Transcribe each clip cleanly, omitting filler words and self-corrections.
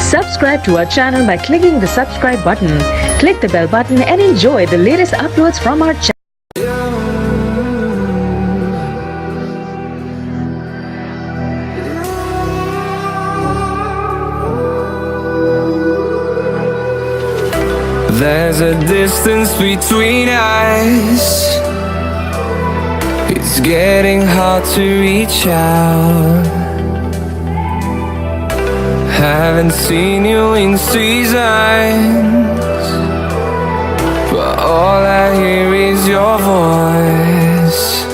Subscribe to our channel by clicking the subscribe button. Click the bell button and enjoy the latest uploads from our channel. There's a distance between us. It's getting hard to reach out. Haven't seen you in seasons, but all I hear is your voice.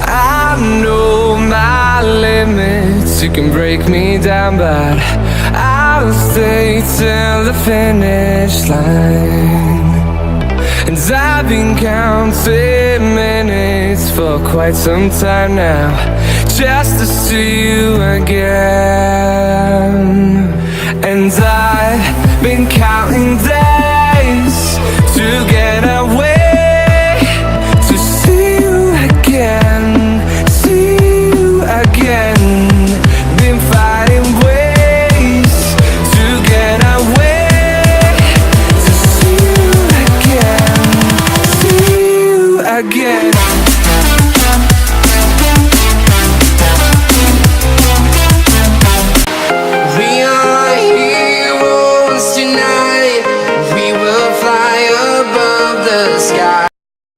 I know my limits, you can break me down, but I'll stay till the finish line. And I've been counting minutes for quite some time now, just to see you again.